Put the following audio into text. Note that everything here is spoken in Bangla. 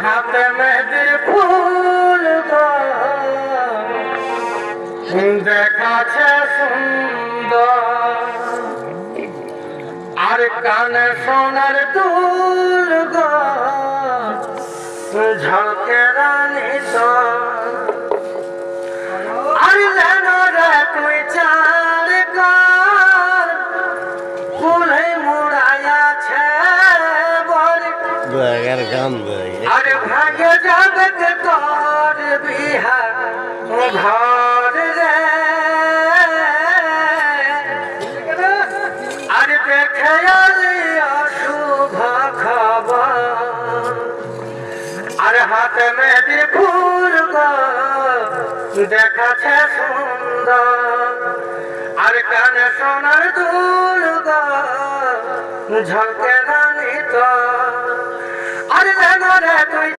হাতে মেহেদির ফুল দেখাচ্ছে সুন্দর আর কানে সোনার দুল ঝলকে রানী তো আর যেন রে তুই চার কার ফুলে মুড়াইয়াছে আরে ভাগে যাবে তোর বিহা ঘর রে আরে দেখে অশুভ খবর আর হাতে মেহেদির ফুল দেখাচ্ছে সুন্দর আর কানে সোনার দুল ঝলকে রানী তো আর যেন রে তুই